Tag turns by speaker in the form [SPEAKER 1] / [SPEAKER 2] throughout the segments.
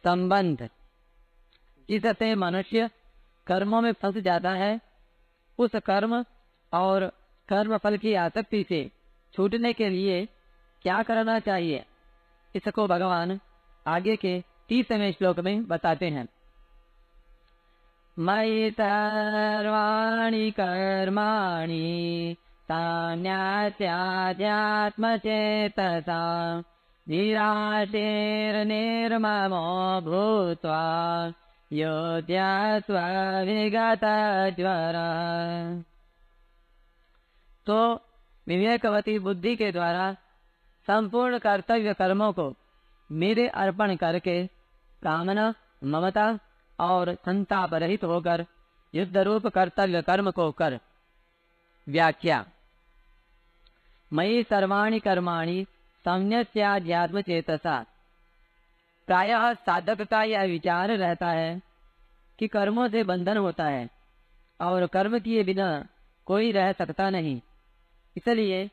[SPEAKER 1] संबंध जिससे मनुष्य कर्मों में फंस जाता है, उस कर्म और कर्म फल की आसक्ति से छूटने के लिए क्या करना चाहिए, इसको भगवान आगे के 30वें श्लोक में बताते हैं। मयि सर्वाणि कर्माणि संन्यास्याध्यात्मचेतसा निराशेर्निर्ममो भूत्वा योऽध्यात्व विगतज्वरः। तो विवेकवती बुद्धि के द्वारा संपूर्ण कर्तव्य कर्मों को मेरे अर्पण करके कामना, ममता और संताप रहित होकर युद्ध रूप कर्तव्य कर्म को कर। व्याख्या। मयि सर्वाणि कर्माणि संन्यस्याध्यात्म चेतसा। प्रायः साधक का यह विचार रहता है कि कर्मों से बंधन होता है और कर्म किए बिना कोई रह सकता नहीं, इसलिए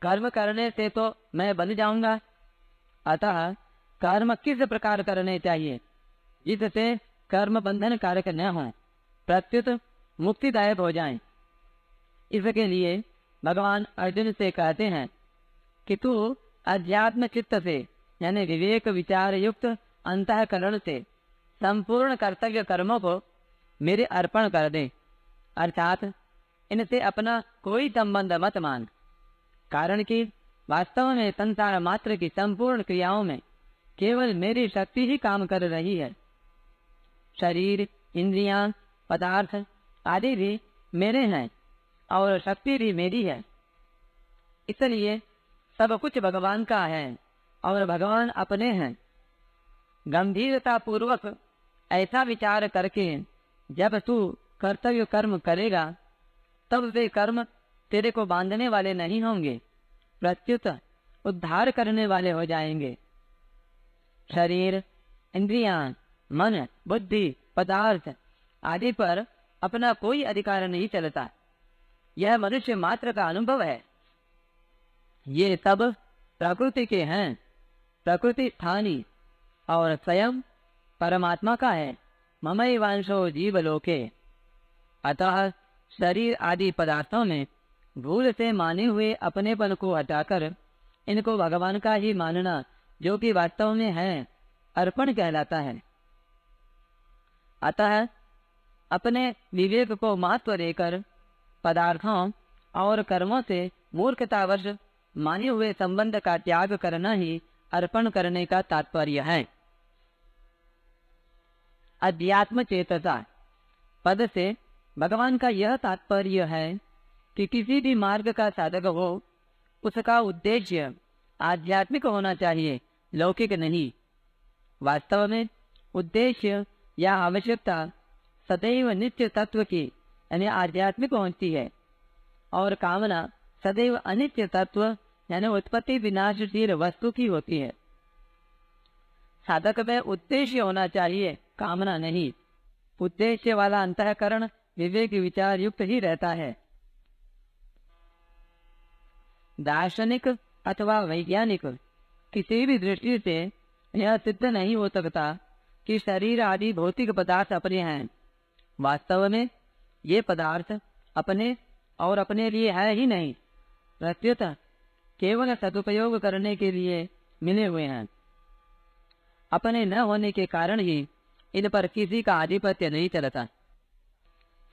[SPEAKER 1] कर्म करने से तो मैं बन जाऊंगा। अतः कर्म किस प्रकार करने चाहिए जिससे कर्म बंधन कारक न हो, प्रत्युत मुक्तिदायक हो जाएं। इसके लिए भगवान अर्जुन से कहते हैं कि तू अध्यात्म चित्त से यानी विवेक विचार युक्त अंतःकरण से संपूर्ण कर्तव्य कर्मों को मेरे अर्पण कर दे, अर्थात इनसे अपना कोई संबंध मत मान। कारण कि वास्तव में संसार मात्र की संपूर्ण क्रियाओं में केवल मेरी शक्ति ही काम कर रही है। शरीर, इंद्रियां, पदार्थ आदि भी मेरे हैं और शक्ति भी मेरी है, इसलिए सब कुछ भगवान का है और भगवान अपने हैं। गंभीरता पूर्वक ऐसा विचार करके जब तू कर्तव्य कर्म करेगा, तब वे कर्म तेरे को बांधने वाले नहीं होंगे, प्रत्युत उद्धार करने वाले हो जाएंगे। शरीर, इंद्रियां, मन, बुद्धि, पदार्थ आदि पर अपना कोई अधिकार नहीं चलता, यह मनुष्य मात्र का अनुभव है। ये सब प्रकृति के हैं, प्रकृति स्थानी और स्वयं परमात्मा का है। ममैवांशो जीवलोके। अतः शरीर आदि पदार्थों में भूल से माने हुए अपनेपन को हटाकर इनको भगवान का ही मानना, जो कि वास्तव में है, अर्पण कहलाता है। अतः अपने विवेक को महत्व देकर पदार्थों और कर्मों से मूर्खतावश माने हुए संबंध का त्याग करना ही अर्पण करने का तात्पर्य है। अध्यात्म चेतसा पद से भगवान का यह तात्पर्य है कि किसी भी मार्ग का साधक हो, उसका उद्देश्य आध्यात्मिक होना चाहिए, लौकिक नहीं। वास्तव में उद्देश्य या आवश्यकता सदैव नित्य तत्व की यानी आध्यात्मिक होती है और कामना सदैव अनित्य तत्व यानी उत्पत्ति विनाशशील वस्तु की होती है। साधक में उद्देश्य होना चाहिए, कामना नहीं। उद्देश्य वाला अंतःकरण विवेक विचार युक्त ही रहता है। दार्शनिक अथवा वैज्ञानिक किसी भी दृष्टि से यह सिद्ध नहीं हो सकता कि शरीर आदि भौतिक पदार्थ अपने हैं। वास्तव में ये पदार्थ अपने और अपने लिए है ही नहीं, प्रत्युत केवल सदुपयोग करने के लिए मिले हुए हैं। अपने न होने के कारण ही इन पर किसी का आधिपत्य नहीं चलता।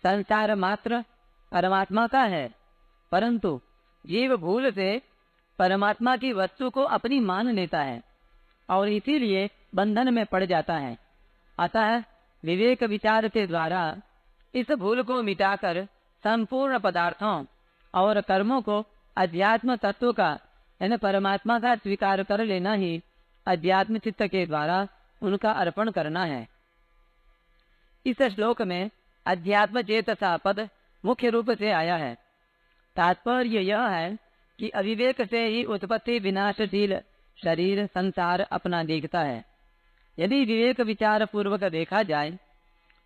[SPEAKER 1] संसार मात्र परमात्मा का है, परंतु जीव भूल से परमात्मा की वस्तु को अपनी मान लेता है और इसीलिए बंधन में पड़ जाता है। अतः विवेक विचार के द्वारा इस भूल को मिटाकर संपूर्ण पदार्थों और कर्मों को अध्यात्म तत्व का यानी परमात्मा का स्वीकार कर लेना ही अध्यात्म चित्त के द्वारा उनका अर्पण करना है। इस श्लोक में अध्यात्म चेतसा पद मुख्य रूप से आया है। तात्पर्य यह है कि अविवेक से ही उत्पत्ति विनाशशील शरीर संसार अपना देखता है। यदि विवेक विचार पूर्वक देखा जाए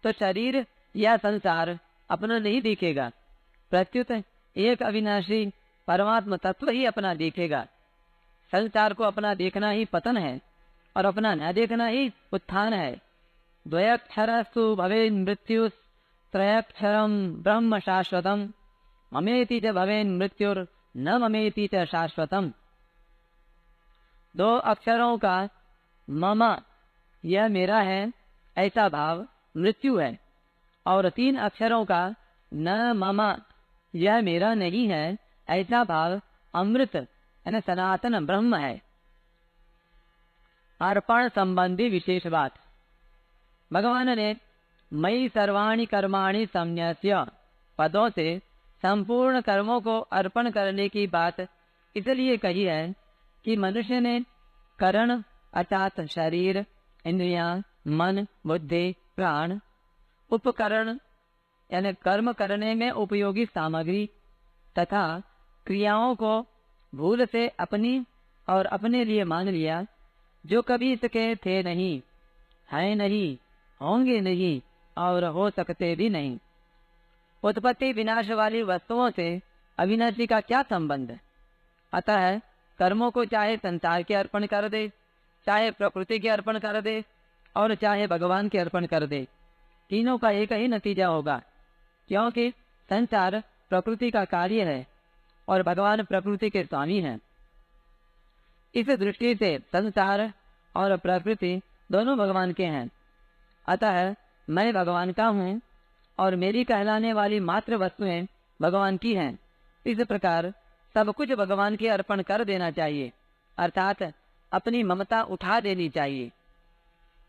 [SPEAKER 1] तो शरीर या संसार अपना नहीं दिखेगा, प्रत्युत एक अविनाशी परमात्मा तत्व ही अपना देखेगा। संसार को अपना देखना ही पतन है और अपना न देखना ही उत्थान है। द्वयक्षरस्तु भवेन् मृत्यु त्रयक्षरम ब्रह्म शाश्वतम ममेति च भवेन् मृत्युर न ममेति च शाश्वतम। 2 अक्षरों का मम यह मेरा है ऐसा भाव मृत्यु है, और 3 अक्षरों का न मम यह मेरा नहीं है ऐसा भाव अमृत यानी सनातन ब्रह्म है। अर्पण संबंधी विशेष बात। भगवान ने मयि सर्वाणि कर्माणि संन्यस्य पदों से संपूर्ण कर्मों को अर्पण करने की बात इसलिए कही है कि मनुष्य ने करण अर्थात शरीर, इंद्रियां, मन, बुद्धि, प्राण, उपकरण यानी कर्म करने में उपयोगी सामग्री तथा क्रियाओं को भूल से अपनी और अपने लिए मान लिया, जो कभी इसके थे नहीं, हैं नहीं, होंगे नहीं और हो सकते भी नहीं। उत्पत्ति विनाश वाली वस्तुओं से अविनाशी का क्या संबंध? अतः कर्मों को चाहे संसार के अर्पण कर दे, चाहे प्रकृति के अर्पण कर दे और चाहे भगवान के अर्पण कर दे, तीनों का एक ही नतीजा होगा, क्योंकि संसार प्रकृति का कार्य है और भगवान प्रकृति के स्वामी हैं। इस दृष्टि से संसार और प्रकृति दोनों भगवान के हैं। अतः मैं भगवान का हूँ और मेरी कहलाने वाली मात्र वस्तुएं भगवान की हैं। इस प्रकार सब कुछ भगवान के अर्पण कर देना चाहिए, अर्थात अपनी ममता उठा देनी चाहिए।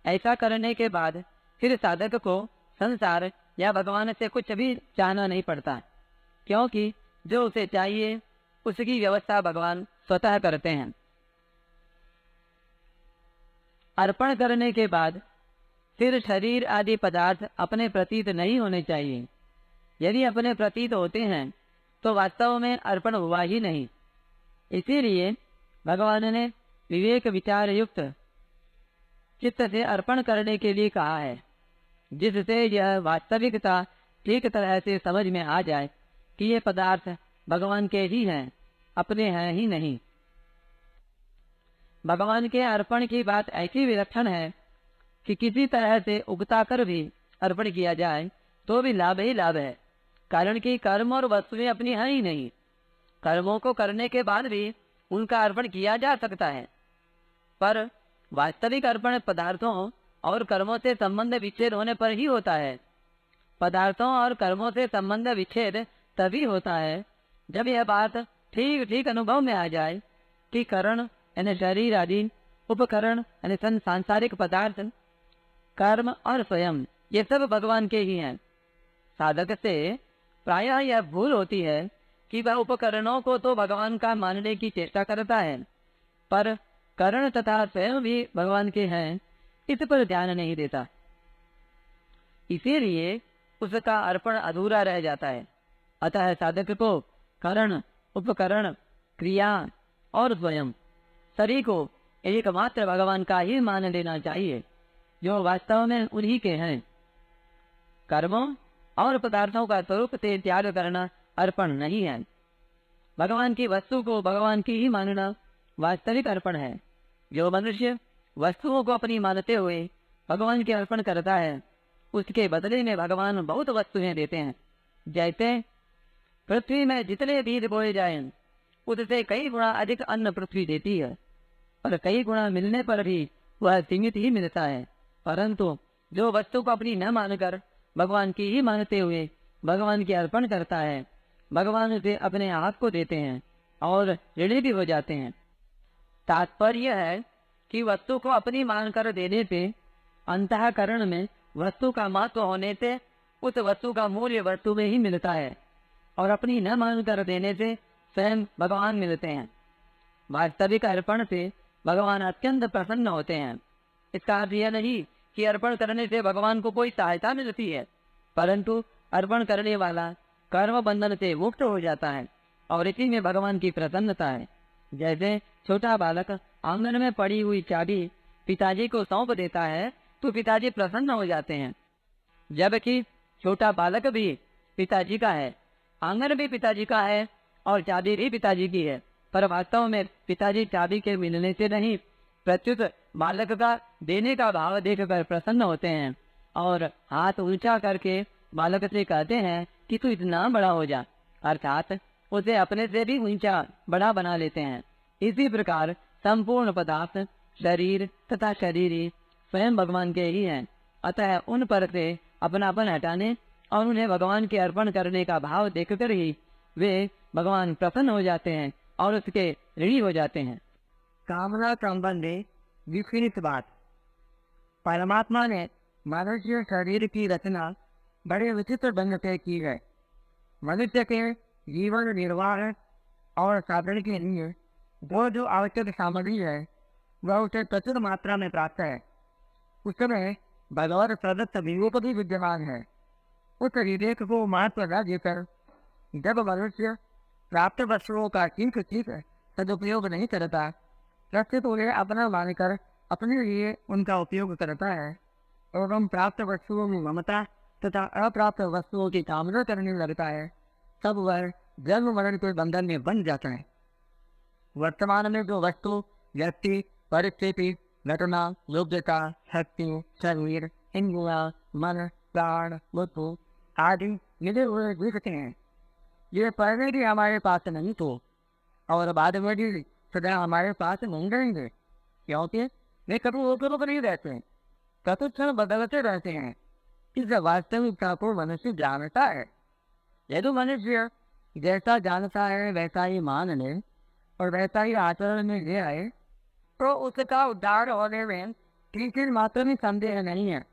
[SPEAKER 1] ऐसा करने के बाद फिर साधक को संसार या भगवान से कुछ भी चाहना नहीं पड़ता, क्योंकि जो उसे चाहिए उसकी व्यवस्था भगवान स्वतः करते हैं। अर्पण करने के बाद फिर शरीर आदि पदार्थ अपने प्रतीत नहीं होने चाहिए। यदि अपने प्रतीत होते हैं तो वास्तव में अर्पण हुआ ही नहीं। इसीलिए भगवान ने विवेक विचार युक्त चित्त से अर्पण करने के लिए कहा है, जिससे यह वास्तविकता ठीक तरह से समझ में आ जाए कि ये पदार्थ भगवान के ही हैं, अपने हैं ही नहीं। भगवान के अर्पण की बात ऐसी विलक्षण है कि किसी तरह से उगता कर भी अर्पण किया जाए तो भी लाभ ही लाभ है, कारण कि कर्म और वस्तुएं अपनी हैं ही नहीं। कर्मों को करने के बाद भी उनका अर्पण किया जा सकता है, पर वास्तविक अर्पण पदार्थों और कर्मों से संबंध विच्छेद होने पर ही होता है। पदार्थों और कर्मों से संबंध विच्छेद तभी होता है जब यह बात ठीक ठीक अनुभव में आ जाए कि करण यानी शरीर आदि, उपकरण यानी सांसारिक पदार्थ, कर्म और स्वयं ये सब भगवान के ही हैं। साधक से प्रायः यह भूल होती है कि वह उपकरणों को तो भगवान का मानने की चेष्टा करता है, पर करण तथा स्वयं भी भगवान के हैं इस पर ध्यान नहीं देता। इसीलिए उसका अर्पण अधूरा रह जाता है। अतः साधक को करण, उपकरण, क्रिया और स्वयं सभी को एकमात्र भगवान का ही मान लेना चाहिए, जो वास्तव में उन्हीं के हैं। कर्मों और पदार्थों का स्वरूप से त्याग करना अर्पण नहीं है। भगवान की वस्तु को भगवान की ही मानना वास्तविक अर्पण है। जो मनुष्य वस्तुओं को अपनी मानते हुए भगवान के अर्पण करता है, उसके बदले में भगवान बहुत वस्तुएं देते हैं। जैसे पृथ्वी में जितने बीज बोए जाएं, उससे कई गुना अधिक अन्न पृथ्वी देती है, और कई गुना मिलने पर भी वह सीमित ही मिलता है। परंतु जो वस्तु को अपनी न मानकर भगवान की ही मानते हुए भगवान के अर्पण करता है, भगवान उसे अपने हाथ को देते हैं और ऋणी भी हो जाते हैं। तात्पर्य है कि वस्तु को अपनी मानकर देने से अंतःकरण में वस्तु का महत्व होने से उस वस्तु का मूल्य वस्तु में ही मिलता है, और अपनी न मानकर देने से स्वयं भगवान मिलते हैं। वास्तविक अर्पण से भगवान अत्यंत प्रसन्न होते हैं। इसका अर्थ यह नहीं कि अर्पण करने से भगवान को कोई सहायता मिलती है, परंतु अर्पण करने वाला कर्म बंधन से मुक्त हो जाता है और इसी में भगवान की प्रसन्नता है। जैसे छोटा बालक आंगन में पड़ी हुई चाबी पिताजी को सौंप देता है तो पिताजी प्रसन्न हो जाते हैं, जबकि छोटा बालक भी पिताजी का है, आंगन भी पिताजी का है और चाबी भी पिताजी की है, पर वास्तव में पिताजी चाबी के मिलने से नहीं, प्रत्युत बालक का देने का भाव देखकर प्रसन्न होते हैं और हाथ ऊंचा करके बालक से कहते हैं कि तू इतना बड़ा हो जा, अर्थात उसे अपने से भी ऊंचा बड़ा बना लेते हैं। इसी प्रकार संपूर्ण पदार्थ शरीर तथा शरीरी स्वयं भगवान के ही हैं। अतः उन पर से अपनापन हटाने और उन्हें भगवान के अर्पण करने का भाव देखकर ही वे भगवान प्रसन्न हो जाते हैं और उसके ऋणी हो जाते हैं। कामना संबंधी विपरीत बात। परमात्मा ने मनुष्य शरीर की रचना बड़े विचित्र ढंग से की है। मनुष्य के जीवन निर्वाह और साधन के लिए जो आवश्यक सामग्री है वह उसे प्रचुर मात्रा में प्राप्त है। उसमें बगौर प्रदत्त विवेक भी विद्यमान है। उस विवेक को महत्व न देकर जब मनुष्य प्राप्त वस्तुओं का ठीक ठीक सदुपयोग नहीं करता, प्रस्तुत उन्हें अपना मानकर अपने लिए उनका उपयोग करता है एवं प्राप्त वस्तुओं में ममता तथा अप्राप्त वस्तुओं की कामना करने लगता है, तब वह जन्म मरण के बंधन में बन जाता है। वर्तमान में जो वस्तु, व्यक्ति, परिस्थिति, घटना, योग्यता, शक्ति, शरीर, इंद्रिया, मन, प्राण, बुद्धि आदि मिले हुए दिखते हैं, ये पहले भी हमारे पास नहीं तो और बाद में भी सदा हमारे पास नहीं रहेंगे, क्योंकि वे कभी उपरोक्त नहीं रहते हैं, प्रतिक्षण बदलते रहते हैं। इस वास्तविकता को मनुष्य जानता है। यदि मनुष्य जैसा जानता है वैसा ही मान ले और वैसा ही आचरण में ले आए तो उसका उद्धार होने में किसी मात्र में संदेह नहीं है।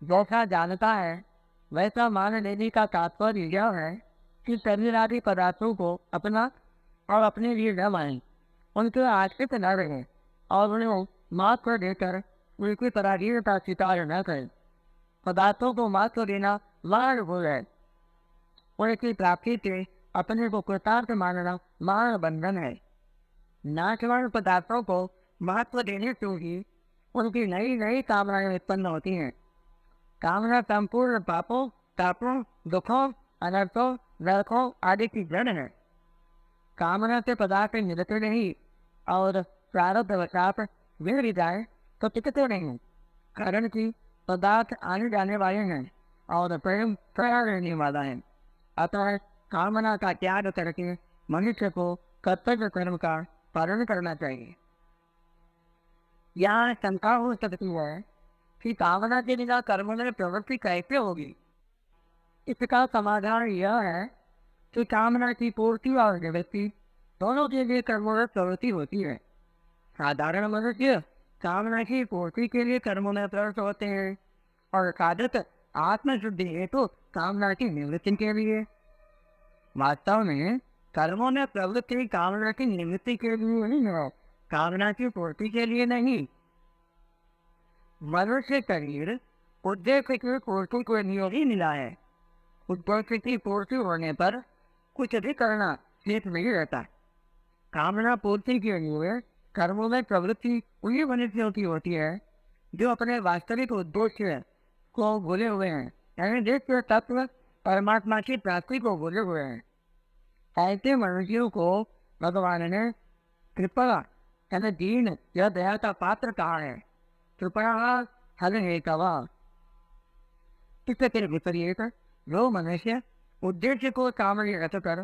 [SPEAKER 1] जैसा जानता है वैसा मान लेने का तात्पर्य यह है कि शरीर आदि पदार्थों को अपना और अपने लिए न माने, उनके आश्रित न रहे और उन्हें महत्व देकर उनकी पराधीनता स्वीकार न करें। पदार्थों को महत्व देना महान भूल है। उनकी प्राप्ति से अपने को कृतार्थ मानना महान बंधन है। नाशवान पदार्थों को महत्व देने से ही उनकी नई नई कामनाएं उत्पन्न होती हैं। कामना संपूर्ण पापों, तापों, दुखों, अनर्थों, नरकों आदि की जड़ है। कामना से पदार्थ मिलते नहीं और प्रारब्ध वशात गिर भी जाए तो टिकते नहीं, कारण कि पदार्थ आने जाने वाले हैं और प्रेम सदा रहने वाला है। अतः कामना का त्याग करके मनुष्य को कर्तव्य कर्म का पालन करना चाहिए। यहाँ शंका हो सकती है कि कामना के बिना कर्म में प्रवृत्ति कैसे होगी। इसका समाधान यह है कि कामना की पूर्ति और निवृत्ति दोनों के लिए कर्मों में प्रवृत्ति होती है। साधारण मनुष्य कामना की पूर्ति के लिए कर्मों में प्रवृत्त होते हैं और साधक आत्मशुद्धि हेतु कामना की निवृत्ति के लिए। वास्तव में कर्मों में प्रवृत्ति कामना की निवृत्ति के लिए नहीं है, कामना की पूर्ति के लिए नहीं। मनुष्य शरीर उद्देश्य की पूर्ति के लिए ही मिला है। उद्देश्य की पूर्ति होने पर कुछ भी करना शेष नहीं रहता। कामना पूर्ति के लिए कर्मों में प्रवृत्ति उन्हीं मनुष्यों की होती है जो अपने वास्तविक उद्देश्य को भूले हुए हैं, यानी नित्य तत्व परमात्मा की प्राप्ति को भूले हुए हैं। ऐसे मनुष्यों को भगवान ने कृपा यानी दीन या दया का पात्र कहा है। कृपया हल है कवा। इसके विपरीत जो मनुष्य उद्देश्य को सामने रखकर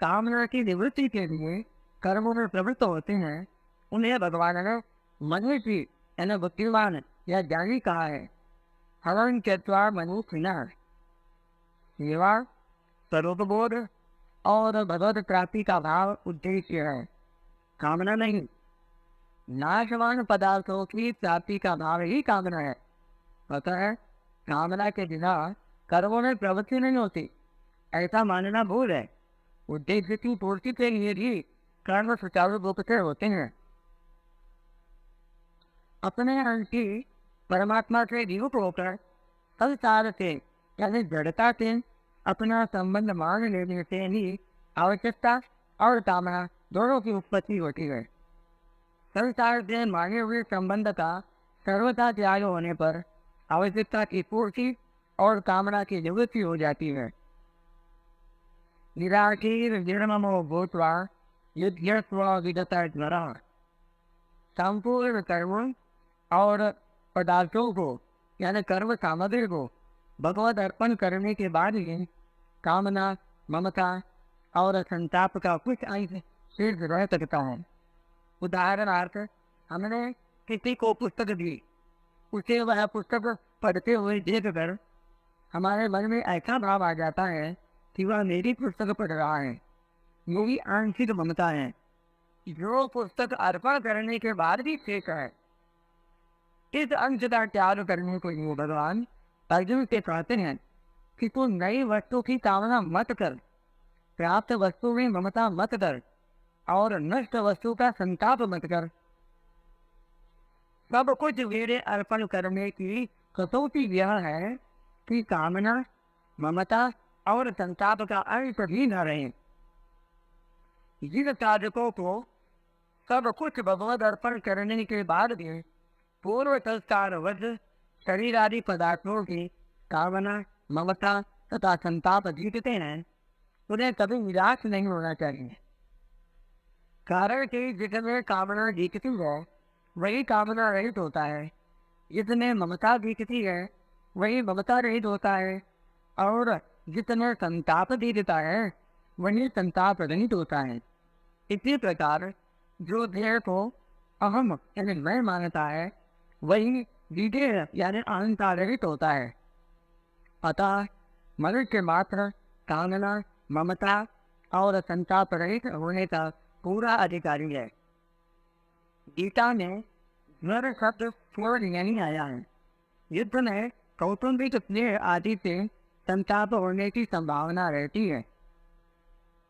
[SPEAKER 1] कामना की निवृत्ति के लिए कर्मों में प्रवृत्त होते हैं, उन्हें भगवान ने मनुष्य यानी बुद्धिमान या ज्ञानी कहा है। हरण चत्वा मनुष्य सेवा, स्वरूपबोध और भगवत प्राप्ति का भाव उद्देश्य है, कामना नहीं। नाशवान पदार्थों की प्राप्ति का भाव ही कामना है। अतः कामना के बिना कर्मों में प्रवृत्ति नहीं होती, ऐसा मानना भूल है। उद्देश्य की पूर्ति के लिए भी कर्म सुचारू रूप से होते हैं। अपने अंशी परमात्मा से विमुख होकर संसार से यानी जड़ता से अपना संबंध मान लेने से ही आवश्यकता और कामना दोनों की उत्पत्ति होती है। संसार से माने हुए संबंध का सर्वथा त्याग होने पर आवश्यकता की पूर्ति और कामना की निवृत्ति हो जाती है। निराशीर निर्ममो भूत्वा युध्यस्व विगता ज्वरा।
[SPEAKER 2] संपूर्ण कर्म और पदार्थों को यानी कर्म सामग्री को भगवत अर्पण करने के बाद ही कामना, ममता और संताप का कुछ अंश शेष रह सकता है। उदाहरणार्थ, हमने किसी को पुस्तक दी, उसे वह पुस्तक पढ़ते हुए देखकर हमारे मन में ऐसा भाव आ जाता है कि वह मेरी पुस्तक पढ़ रहा है। यही आंशिक ममता है। जो पुस्तक अर्पण करने के बाद भी शेष है, इस अंश का त्याग करने को ही भगवान अर्जुन से कहते हैं कि तू नई वस्तु की कामना मत कर, प्राप्त वस्तु में ममता मत कर और नष्ट वस्तु का संताप मत कर। सब कुछ मेरे अर्पण करने की कसौटी यह है कि कामना, ममता और संताप का अंश भी न रहे। जिन साधकों को सब कुछ भगवत अर्पण करने के बाद भी पूर्व संस्कार वश शरीर आदि पदार्थों की कामना, ममता तथा संताप जीतते हैं, उन्हें कभी निराश नहीं होना चाहिए। कारण कि जिसमें कामना जीतती है वही कामना रहित होता है, जिसमें ममता जीतती है वही ममता रहित होता है, और जिसमें संताप जीतता है वही संताप रहित होता है। इसी प्रकार जो देह को अहम यानी मैं मानता है वही विदेह यानी अहंता रहित होता है। अतः मनुष्य मात्र कामना, ममता और संताप रहित होने का पूरा अधिकारी है। गीता में नर शब्द पूर्ण नहीं आया है। युद्ध में कौटुंबिक स्नेह आदि से संताप होने की संभावना रहती है।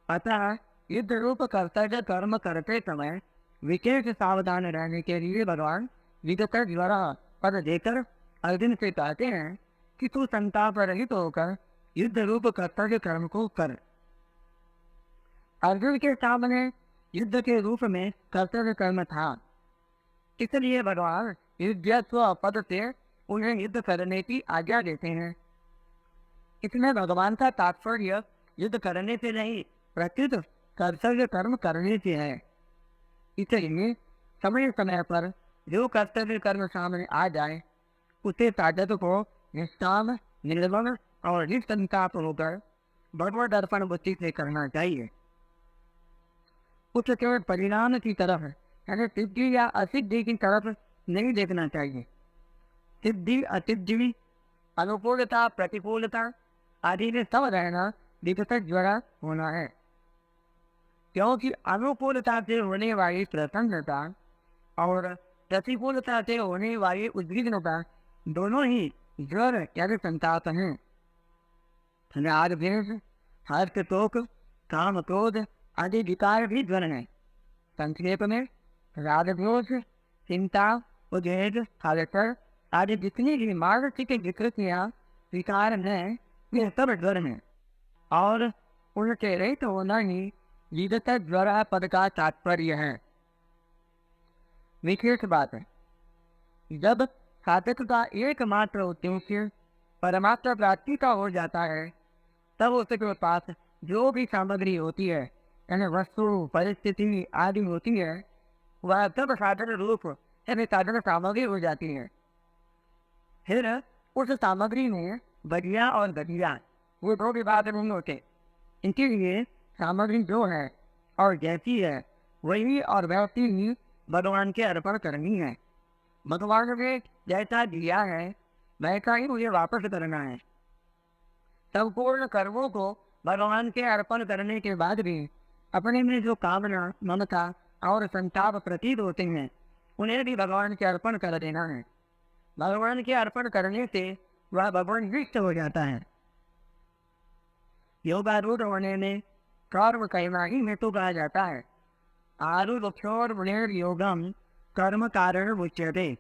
[SPEAKER 2] अतः युद्ध रूप कर्तव्य कर्म करते समय विशेष सावधान रहने के लिए भगवान विगत द्वारा पद देकर अर्जुन से कहते हैं कि तू संताप रहित होकर युद्ध रूप कर्तव्य कर्म को कर। अर्जुन के सामने युद्ध के रूप में कर्तव्य कर्म था, इसलिए भगवान युद्धस्व पद से उन्हें युद्ध करने की आज्ञा देते हैं। इसमें भगवान का तात्पर्य युद्ध करने से नहीं, प्रत्युत कर्तव्य कर्म करने से है। इसलिए समय समय पर जो कर्तव्य कर्म सामने आ जाए उसे साधक को निष्काम, निर्मल और निसंताप होकर भगवत अर्पण बुद्धि से करना चाहिए। उसे केवल परिणाम की तरफ यानी सिद्धि या असिद्धि की तरफ नहीं देखना चाहिए। सिद्धि, असिद्धि, अनुकूलता, प्रतिकूलता आदि में सब रहना विगत द्वारा होना है, क्योंकि अनुकूलता से होने वाली प्रसन्नता और प्रतिकूलता से होने वाली उद्विग्नता दोनों ही ज्वर यानी संताप हैं। राग द्वेष, हर्ष शोक, काम क्रोध आदि विकार भी ज्वर हैं। संक्षेप में राग द्वेष, चिंता, उद्वेग, हर्ष आदि जितनी भी मानसिक विकृतियाँ विकार हैं वे सब ज्वर हैं, और उनके रहित होना ही विगत ज्वर पद का तात्पर्य है। विशेष बात है, जब साधक का एकमात्र उद्देश्य परमात्मा प्राप्ति का हो जाता है तब उसके पास जो भी सामग्री होती है यानी वस्तु, परिस्थिति आदि होती है वह सब साधन रूप यानी साधन सामग्री हो जाती है। फिर उस सामग्री में बढ़िया और घटिया वो दो विभाग नहीं होते। इनके लिए सामग्री जो है और जैसी है वही और वैसी ही भगवान के अर्पण करनी है। भगवान ने जैसा दिया है वैसा ही मुझे वापस करना है। संपूर्ण कर्मों को भगवान के अर्पण करने के बाद भी अपने में जो कामना, ममता और संताप प्रतीत होते हैं उन्हें भी भगवान के अर्पण कर देना है। भगवान के अर्पण करने से वह भगवान निष्ठ हो जाता है। योगारूढ़ होने में कर्म करना ही हेतु कहा जाता है। आरूढ़ योगम कर्म कारण उच्यते।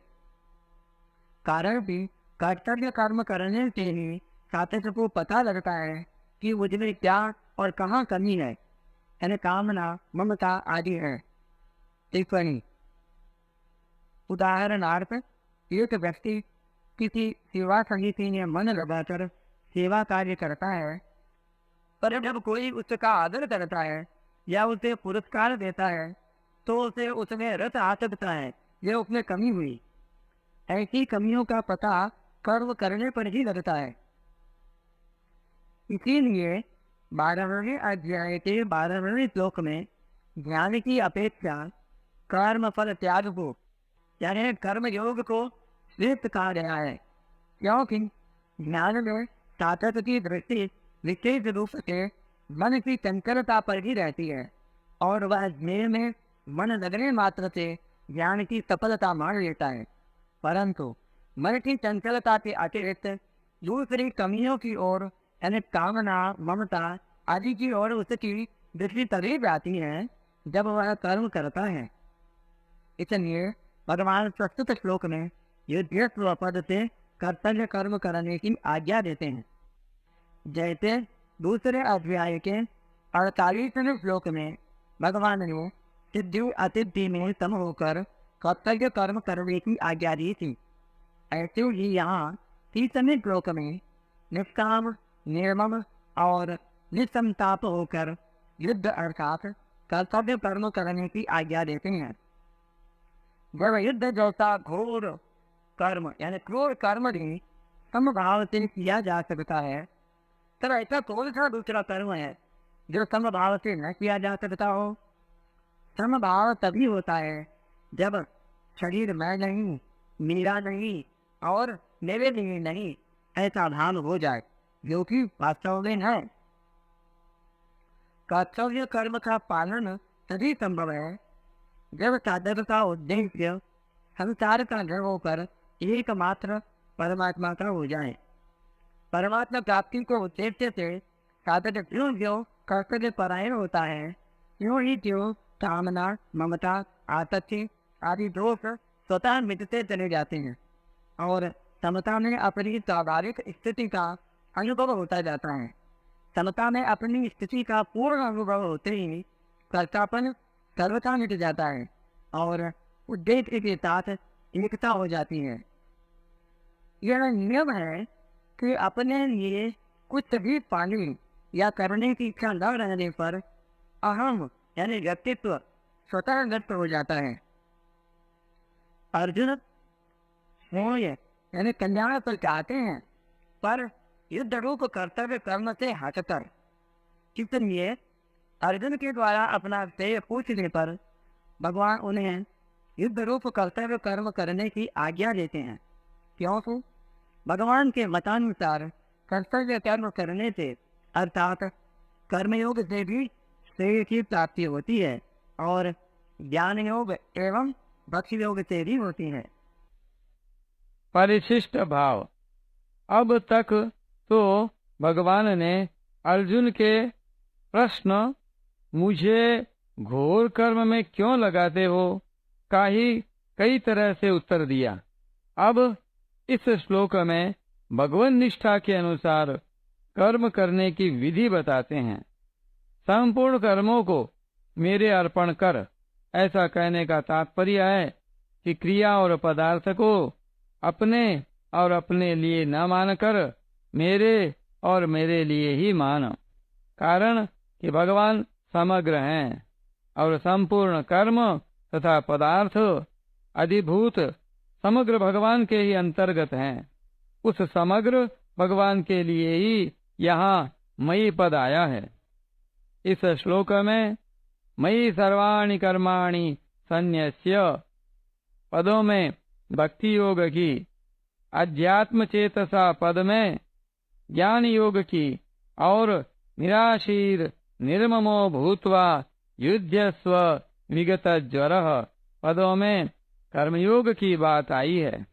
[SPEAKER 2] कारण भी कर्तव्य कर्म करने से ही साधक को पता लगता है कि मुझमें क्या और कहाँ कमी है, यानी कामना, ममता आदि है। टिप्पणी: उदाहरणार्थ, एक व्यक्ति किसी सेवा समिति में मन लगाकर सेवा कार्य करता है, पर जब कोई उसका आदर करता है या उसे पुरस्कार देता है तो उसे उसमें रस आ सकता है, ये उसमें कमी हुई। ऐसी कमियों का पता कर्म करने पर ही लगता है। इसीलिए 12वें अध्याय के 12वें श्लोक में ज्ञान की अपेक्षा कर्म फल त्याग को यानी कर्म योग को श्रेष्ठ कहा गया है, क्योंकि ज्ञान में साधक की दृष्टि विशेष रूप से मन की चंचलता पर ही रहती है और वह ज्ञेय में मन लगने मात्र से ज्ञान की सफलता मान लेता है। परंतु मन की चंचलता के अतिरिक्त दूसरी कमियों की ओर यानी कामना ममता आदि की ओर उसकी दृष्टि तभी जाती है जब वह कर्म करता है। इसलिए भगवान प्रस्तुत श्लोक में युद्धस्व पद से कर्तव्य कर्म करने की आज्ञा देते हैं। जैसे दूसरे अध्याय के 48वें श्लोक में भगवान ने सिद्धि असिद्धि में सम होकर कर्तव्य कर्म करने की आज्ञा दी थी, ऐसे ही यहाँ 30वें श्लोक में निष्काम निर्मम और निसंताप होकर युद्ध अर्थात कर्तव्य कर्म करने की आज्ञा देते हैं। जब युद्ध जैसा घोर कर्म यानी क्रूर कर्म भी समभाव से किया जा सकता है, तब ऐसा कौन सा दूसरा कर्म है जो समभाव से न किया जा सकता हो? समभाव तभी होता है जब शरीर मैं नहीं, मेरा नहीं और मेरे लिए नहीं ऐसा भाव हो जाए, जो कि वास्तव में है। कर्तव्य कर्म का पालन तभी संभव है जब साधक का उद्देश्य संसार का घर होकर एकमात्र परमात्मा का हो जाए। परमात्मा प्राप्ति को उद्देश्य से साधक जो कर्तव्य परायण होता है, यूं ही जो कामना ममता आसक्ति आदि दोष स्वतः मिटते चले जाते हैं और समता में अपनी स्वाभाविक स्थिति का अनुभव होता जाता है। समता में अपनी स्थिति का पूर्ण अनुभव होते ही कर्तापन सर्वथा मिट जाता है और उद्देश्य के साथ एकता हो जाती है। यह नियम है कि अपने लिए कुछ भी पाने या करने की इच्छा न रहने पर अहम यानी व्यक्तित्व स्वतः नष्ट हो जाता है। अर्जुन श्रेय यानी कल्याण पर चाहते हैं, पर युद्ध रूप कर्तव्य कर्म से हटकर। इसलिए अर्जुन के द्वारा अपना श्रेय पूछने पर भगवान उन्हें युद्ध रूप कर्तव्य कर्म करने की आज्ञा देते हैं, क्योंकि भगवान के मतानुसार कर्तव्य कर्म करने से अर्थात कर्मयोग से भी श्रेय की प्राप्ति होती है और ज्ञान योग एवं भक्ति योग से भी होती है।
[SPEAKER 3] परिशिष्ट भाव। अब तक तो भगवान ने अर्जुन के प्रश्न मुझे घोर कर्म में क्यों लगाते हो का ही कई तरह से उत्तर दिया। अब इस श्लोक में भगवन निष्ठा के अनुसार कर्म करने की विधि बताते हैं। संपूर्ण कर्मों को मेरे अर्पण कर, ऐसा कहने का तात्पर्य है कि क्रिया और पदार्थ को अपने और अपने लिए न मानकर मेरे और मेरे लिए ही मान। कारण कि भगवान समग्र हैं और संपूर्ण कर्म तथा पदार्थ अधिभूत समग्र भगवान के ही अंतर्गत हैं। उस समग्र भगवान के लिए ही यहाँ मयि पद आया है। इस श्लोक में मयि सर्वाणि कर्माणि संन्यस्य पदों में भक्ति योग की, अध्यात्म चेतसा पद में ज्ञान योग की और निराशीर निर्ममो भूत्वा युध्यस्व विगत ज्वरः पदों में कर्मयोग की बात आई है।